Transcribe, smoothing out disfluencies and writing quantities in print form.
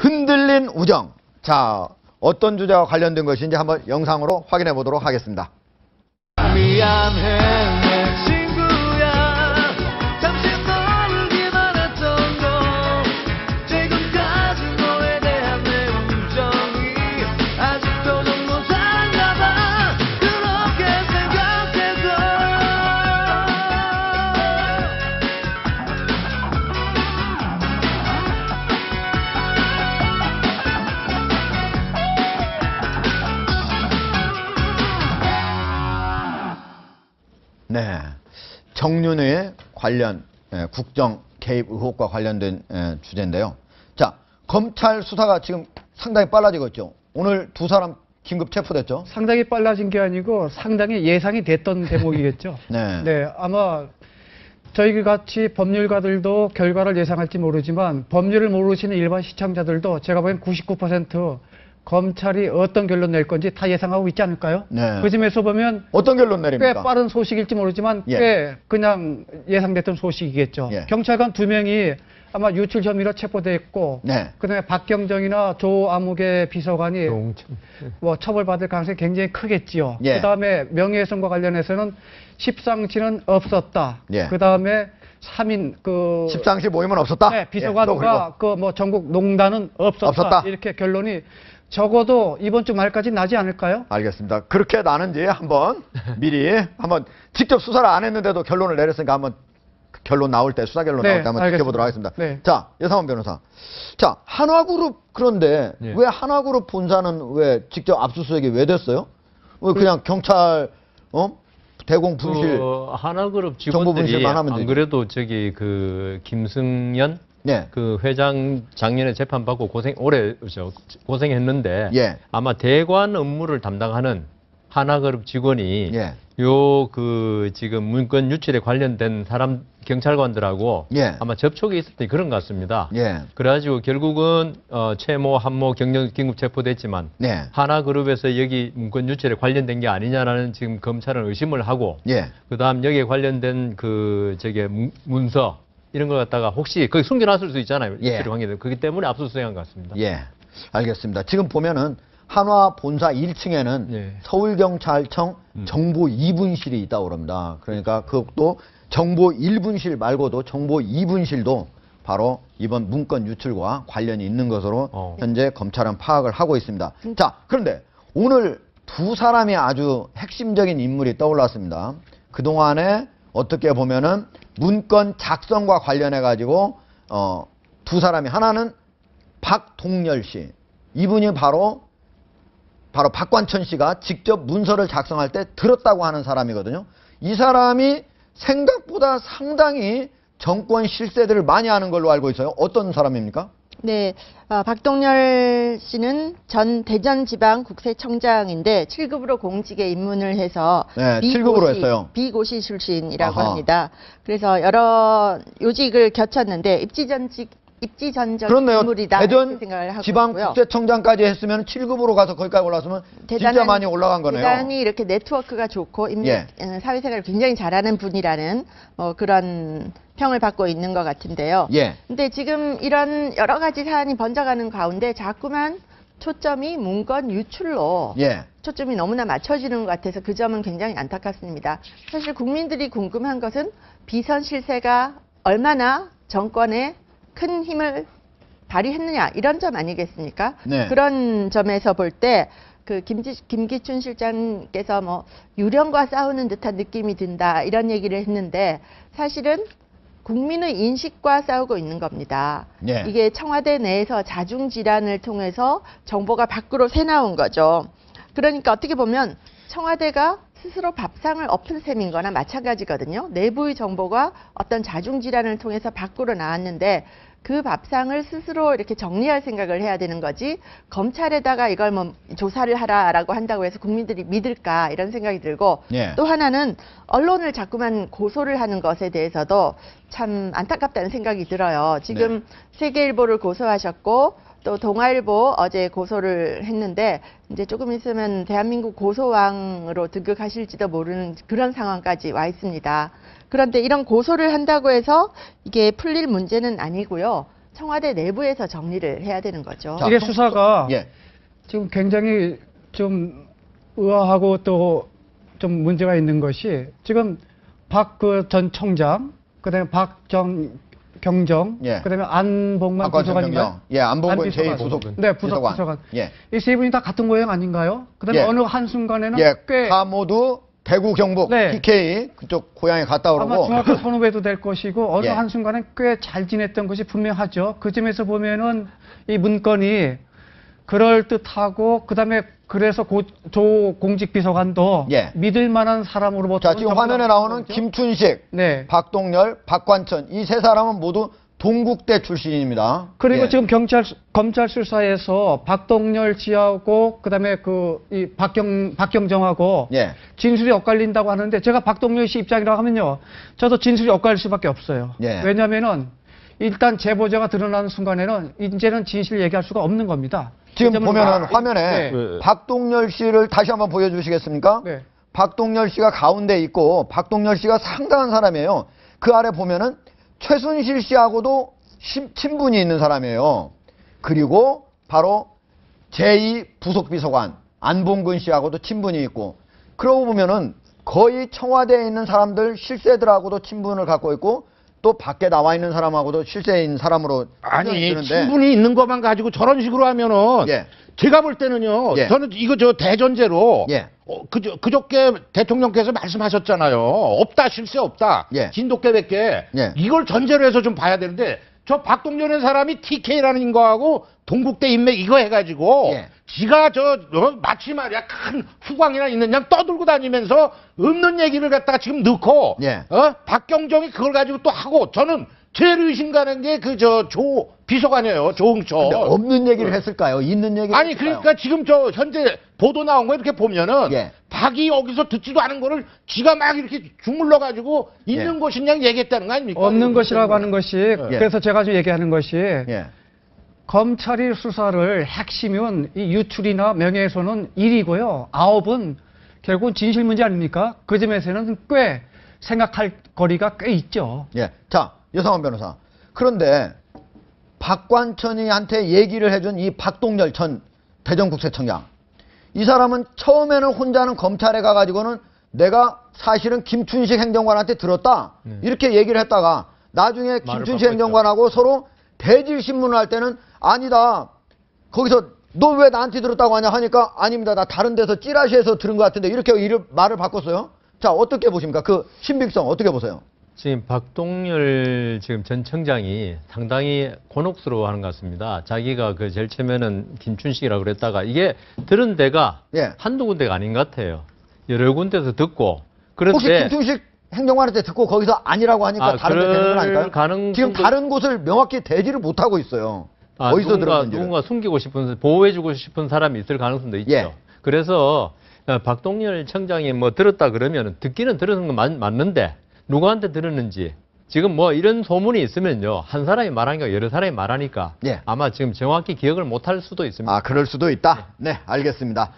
흔들린 우정. 자, 어떤 주제와 관련된 것인지 한번 영상으로 확인해 보도록 하겠습니다. 미안해 내 친구야 잠시 놀기만 했던 거 지금까지 너에 대한 내 우정이 아직도 너무 상하다 그렇게 생각해서 네, 정윤의 관련 국정 개입 의혹과 관련된 주제인데요. 자, 검찰 수사가 지금 상당히 빨라지고 있죠. 오늘 두 사람 긴급 체포됐죠. 상당히 빨라진 게 아니고 상당히 예상이 됐던 대목이겠죠. 네. 네, 아마 저희 같이 법률가들도 결과를 예상할지 모르지만 법률을 모르시는 일반 시청자들도 제가 보기엔 99% 검찰이 어떤 결론 낼 건지 다 예상하고 있지 않을까요? 네. 그 점에서 보면 어떤 결론 꽤 내립니까? 빠른 소식일지 모르지만 예. 꽤 그냥 예상됐던 소식이겠죠. 예. 경찰관 2명이 아마 유출 혐의로 체포됐고 네. 그다음에 박경정이나 조아무개 비서관이 뭐 처벌받을 가능성이 굉장히 크겠지요. 예. 그다음에 명예훼손과 관련해서는 십상시는 없었다. 예. 그다음에 3인 그 십상시 모임은 없었다. 네, 예, 또 비서관과 그 뭐 전국 농단은 없었다. 이렇게 결론이 적어도 이번 주 말까지 나지 않을까요? 알겠습니다. 그렇게 나는지 한번 미리 한번 직접 수사를 안 했는데도 결론을 내렸으니까 한번 결론 나올 때 수사 결론 네, 나올 때 한번 알겠습니다. 지켜보도록 하겠습니다. 네. 자, 여상원 변호사. 자, 한화그룹 그런데 예. 왜 한화그룹 본사는 왜 직접 압수수색이 왜 됐어요? 왜 그냥 경찰 대공 분실 하나그룹 정보 직원들이 분실만 하면 안 되죠. 그래도 저기 그 김승연 네. 그 회장 작년에 재판 받고 올해 고생했는데 예. 아마 대관 업무를 담당하는 하나그룹 직원이 예. 요 그 지금 문건 유출에 관련된 사람 경찰관들하고 예. 아마 접촉이 있었더니 그런 것 같습니다. 예. 그래가지고 결국은 최모, 한모 경영 긴급 체포됐지만 네. 하나그룹에서 여기 문건 유출에 관련된 게 아니냐라는 지금 검찰은 의심을 하고 예. 그다음 여기에 관련된 그 저게 문서 이런 걸 갖다가 혹시 거기 숨겨놨을 수 있잖아요. 예. 유출의 관계들 그렇기 때문에 압수수색한 것 같습니다. 예. 알겠습니다. 지금 보면은 한화 본사 1층에는 예. 서울경찰청 정보 2분실이 있다고 그럽니다. 그러니까 그것도 정보 1분실 말고도 정보 2분실도 바로 이번 문건 유출과 관련이 있는 것으로 현재 검찰은 파악을 하고 있습니다. 자, 그런데 오늘 두 사람이 아주 핵심적인 인물이 떠올랐습니다. 그동안에 어떻게 보면은 문건 작성과 관련해 가지고 두 사람이, 하나는 박동열 씨, 이분이 바로 박관천 씨가 직접 문서를 작성할 때 들었다고 하는 사람이거든요. 이 사람이 생각보다 상당히 정권 실세들을 많이 하는 걸로 알고 있어요. 어떤 사람입니까? 네, 박동열 씨는 전 대전지방국세청장인데 7급으로 공직에 입문을 해서 네, 7급으로 했어요. 비고시 출신이라고 아하. 합니다. 그래서 여러 요직을 겨쳤는데 입지전적 그렇네요. 인물이다 대전 이렇게 생각을 하고 있고요. 지방국세청장까지 했으면 7급으로 가서 거기까지 올라왔으면 진짜 많이 올라간 거네요. 대단히 이렇게 네트워크가 좋고 예. 사회생활을 굉장히 잘하는 분이라는 그런 평을 받고 있는 것 같은데요. 예. 근데 지금 이런 여러 가지 사안이 번져가는 가운데 자꾸만 초점이 문건 유출로 예. 초점이 너무나 맞춰지는 것 같아서 그 점은 굉장히 안타깝습니다. 사실 국민들이 궁금한 것은 비선 실세가 얼마나 정권에 큰 힘을 발휘했느냐 이런 점 아니겠습니까? 네. 그런 점에서 볼 때 그 김기춘 실장께서 뭐 유령과 싸우는 듯한 느낌이 든다 이런 얘기를 했는데 사실은 국민의 인식과 싸우고 있는 겁니다. 네. 이게 청와대 내에서 자중질환을 통해서 정보가 밖으로 새나온 거죠. 그러니까 어떻게 보면 청와대가 스스로 밥상을 엎은 셈인 거나 마찬가지거든요. 내부의 정보가 어떤 자중질환을 통해서 밖으로 나왔는데 그 밥상을 스스로 이렇게 정리할 생각을 해야 되는 거지 검찰에다가 이걸 뭐 조사를 하라라고 한다고 해서 국민들이 믿을까 이런 생각이 들고 예. 또 하나는 언론을 자꾸만 고소를 하는 것에 대해서도 참 안타깝다는 생각이 들어요. 지금 세계일보를 고소하셨고 또 동아일보 어제 고소를 했는데 이제 조금 있으면 대한민국 고소왕으로 등극하실지도 모르는 그런 상황까지 와 있습니다. 그런데 이런 고소를 한다고 해서 이게 풀릴 문제는 아니고요. 청와대 내부에서 정리를 해야 되는 거죠. 자, 이게 수사가 예. 지금 굉장히 좀 의아하고 또 좀 문제가 있는 것이 지금 박 전 청장, 그다음에 경정, 예. 그다음에 안봉만 박관천 비서관인가요? 경정. 예, 안봉근 안비서관. 제2부속 네, 비서관. 예. 이 세 분이 다 같은 모양 아닌가요? 그다음에 예. 어느 한 순간에는 예, 꽤 다 모두 대구 경북 네. TK 그쪽 고향에 갔다 아마 오고 중학교 선후배도 될 것이고 어느 예. 한 순간에 꽤 잘 지냈던 것이 분명하죠. 그 점에서 보면은 이 문건이 그럴 듯하고 그다음에 그래서 조 공직비서관도 예. 믿을 만한 사람으로부터 자, 지금 화면에 나오는 김춘식, 네. 박동열, 박관천 이 세 사람은 모두 동국대 출신입니다. 그리고 예. 지금 검찰 수사에서 박동열 씨하고 그다음에 이 박경정하고 예. 진술이 엇갈린다고 하는데 제가 박동열 씨 입장이라고 하면요. 저도 진술이 엇갈릴 수밖에 없어요. 예. 왜냐면은 일단 제보자가 드러나는 순간에는 이제는 진실을 얘기할 수가 없는 겁니다. 지금 그 점은- 보면은 화면에 네. 박동열 씨를 다시 한번 보여주시겠습니까? 네. 박동열 씨가 가운데 있고 박동열 씨가 상당한 사람이에요. 그 아래 보면은 최순실 씨하고도 친분이 있는 사람이에요. 그리고 바로 제2 부속비서관 안봉근 씨하고도 친분이 있고 그러고 보면은 거의 청와대에 있는 사람들 실세들하고도 친분을 갖고 있고 또 밖에 나와 있는 사람하고도 실세인 사람으로 아니 드는데 친분이 있는 것만 가지고 저런 식으로 하면은 예. 제가 볼 때는요. 예. 저는 이거 저 대전제로 예. 그저께 대통령께서 말씀하셨잖아요. 없다 실세 없다. 예. 진돗개밖에 예. 이걸 전제로 해서 좀 봐야 되는데 저 박동렬의 사람이 TK라는 거하고 동국대 인맥 이거 해가지고 예. 지가 마치 말이야 큰 후광이나 있는 양 떠들고 다니면서 없는 얘기를 갖다가 지금 넣고 예. 박경정이 그걸 가지고 또 하고 저는 제일 의심 가는 게 조 비서관이에요. 조응철. 근데 없는 얘기를 했을까요? 있는 얘기를 아니 했을까요? 그러니까 지금 저 현재 보도 나온 거 이렇게 보면은 예. 박이 여기서 듣지도 않은 거를 지가 막 이렇게 주물러 가지고 있는 예. 것인 양 얘기했다는 거 아닙니까? 없는 것이라고 하는 것이 예. 그래서 제가 지금 얘기하는 것이 예. 검찰이 수사를 핵심은 이 유출이나 명예훼손은 1이고요. 9은 결국은 진실 문제 아닙니까? 그 점에서는 꽤 생각할 거리가 꽤 있죠. 예. 자, 여상원 변호사. 그런데 박관천이한테 얘기를 해준 이 박동열 전 대전국세청장. 이 사람은 처음에는 혼자는 검찰에 가가지고는 내가 사실은 김춘식 행정관한테 들었다. 이렇게 얘기를 했다가 나중에 김춘식 바꿨죠. 행정관하고 서로 대질신문을 할 때는 아니다. 거기서 너 왜 나한테 들었다고 하냐 하니까 아닙니다. 나 다른 데서 찌라시에서 들은 것 같은데 이렇게 말을 바꿨어요. 자, 어떻게 보십니까? 그 신빙성 어떻게 보세요? 지금 박동열 지금 전 청장이 상당히 곤혹스러워하는 것 같습니다. 자기가 그 제일 처음에는 김춘식이라고 그랬다가 이게 들은 데가 예. 한두 군데가 아닌 것 같아요. 여러 군데서 듣고 그런데 혹시 김춘식 행정관한테 듣고 거기서 아니라고 하니까 다른 데 되는 건 아닐까요? 가능성도- 지금 다른 곳을 명확히 대지를 못하고 있어요. 어디서 들었는지. 누군가 숨기고 싶은, 보호해주고 싶은 사람이 있을 가능성도 있죠. 예. 그래서 박동열 청장이 뭐 들었다 그러면 듣기는 들은 건 맞는데 누구한테 들었는지 지금 뭐 이런 소문이 있으면요. 한 사람이 말하니까 여러 사람이 말하니까 예. 아마 지금 정확히 기억을 못할 수도 있습니다. 아, 그럴 수도 있다. 네, 알겠습니다.